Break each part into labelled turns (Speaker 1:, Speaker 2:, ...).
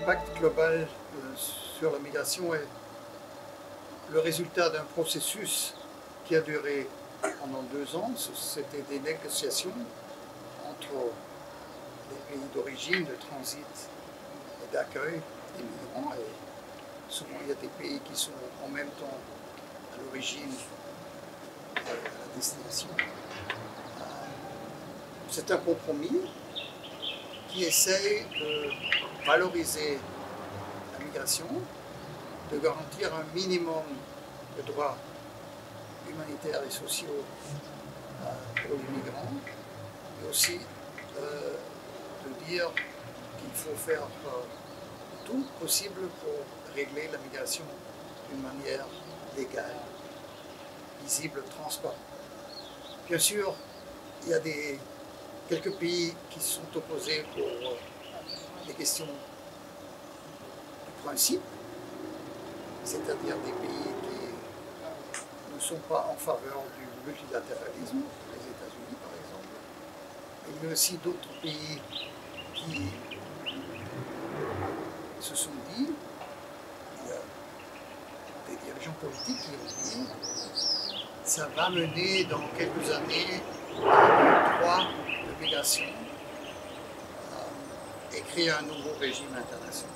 Speaker 1: L'impact global sur la migration est le résultat d'un processus qui a duré pendant 2 ans. C'était des négociations entre les pays d'origine, de transit et d'accueil des migrants. Et souvent, il y a des pays qui sont en même temps à l'origine et à la destination. C'est un compromis qui essaye de valoriser la migration, de garantir un minimum de droits humanitaires et sociaux pour les migrants, et aussi de dire qu'il faut faire tout possible pour régler la migration d'une manière légale, visible, transparente. Bien sûr, il y a quelques pays qui sont opposés pour des questions de principe, c'est-à-dire des pays qui ne sont pas en faveur du multilatéralisme, les États-Unis par exemple. Il y a aussi d'autres pays qui se sont dit, il y a des dirigeants politiques qui ont dit, ça va mener dans quelques années à un droit de migration et créer un nouveau régime international.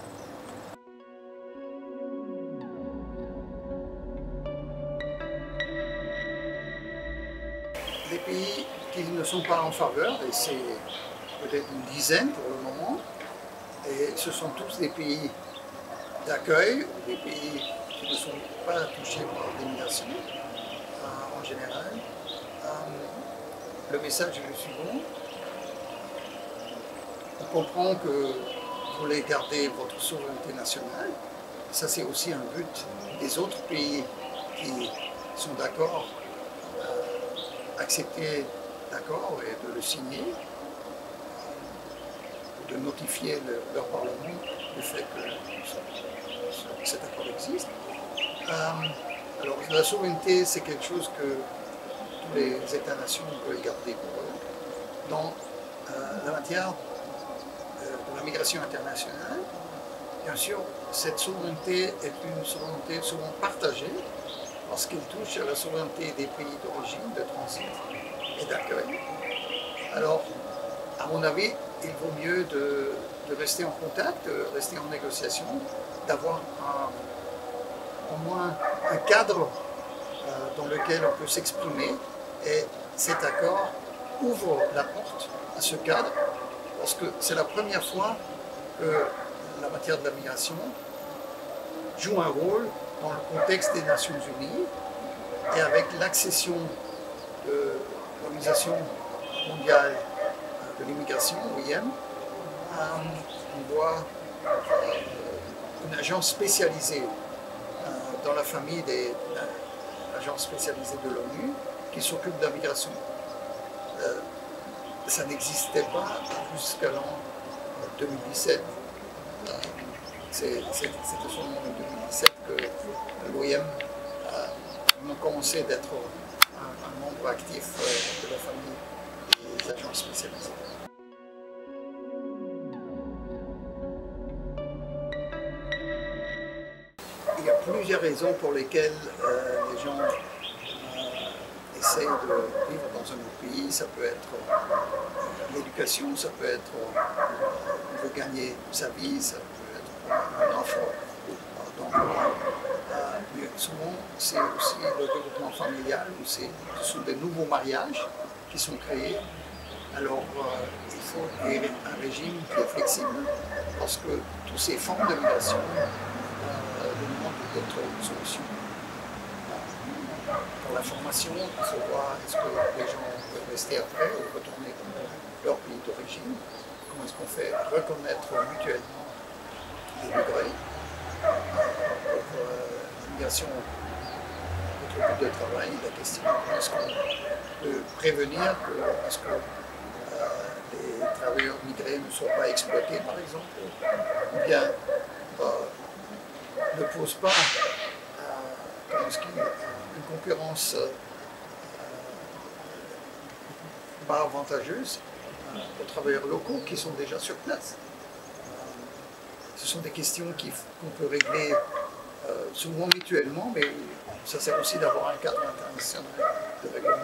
Speaker 1: Les pays qui ne sont pas en faveur, et c'est peut-être une dizaine pour le moment, et ce sont tous des pays d'accueil, ou des pays qui ne sont pas touchés par l'immigration en général. Le message est le suivant. On comprend que vous voulez garder votre souveraineté nationale. Ça, c'est aussi un but des autres pays qui sont d'accord à accepter l'accord et de le signer, de notifier leur Parlement du fait que cet accord existe. Alors, la souveraineté, c'est quelque chose que tous les États-nations veulent garder pour eux. Dans la matière de la migration internationale, bien sûr, cette souveraineté est une souveraineté souvent partagée parce qu'elle touche à la souveraineté des pays d'origine, de transit et d'accueil. Alors, à mon avis, il vaut mieux de rester en contact, de rester en négociation, d'avoir au moins un cadre dans lequel on peut s'exprimer, et cet accord ouvre la porte à ce cadre parce que c'est la première fois que la matière de la migration joue un rôle dans le contexte des Nations Unies, et avec l'accession de l'Organisation mondiale de l'immigration, OIM, on voit une agence spécialisée dans la famille des agences spécialisées de l'ONU qui s'occupe de la migration. Ça n'existait pas jusqu'à l'an 2017. C'était seulement en 2017 que l'OIM a commencé d'être un membre actif de la famille des agences spécialisées. Il y a plusieurs raisons pour lesquelles les gens essayent de vivre dans un autre pays. Ça peut être l'éducation, ça peut être on veut gagner sa vie, ça peut être un offre d'emploi. Mais souvent, c'est aussi le développement familial, où ce sont des nouveaux mariages qui sont créés. Alors, il faut un régime qui est flexible, parce que toutes ces formes de migration demandent d'autres solutions. Pour la formation, il faut voir est-ce que les gens peuvent rester après ou retourner dans leur pays d'origine. Comment est-ce qu'on fait reconnaître mutuellement les migrés. Pour l'immigration, notre but de travail, la question est-ce qu'on peut prévenir est-ce que les travailleurs migrés ne soient pas exploités, par exemple, ou bien ne pose pas une concurrence pas avantageuse aux travailleurs locaux qui sont déjà sur place. ce sont des questions qu'on peut régler souvent mutuellement, mais ça sert aussi d'avoir un cadre international de règlement.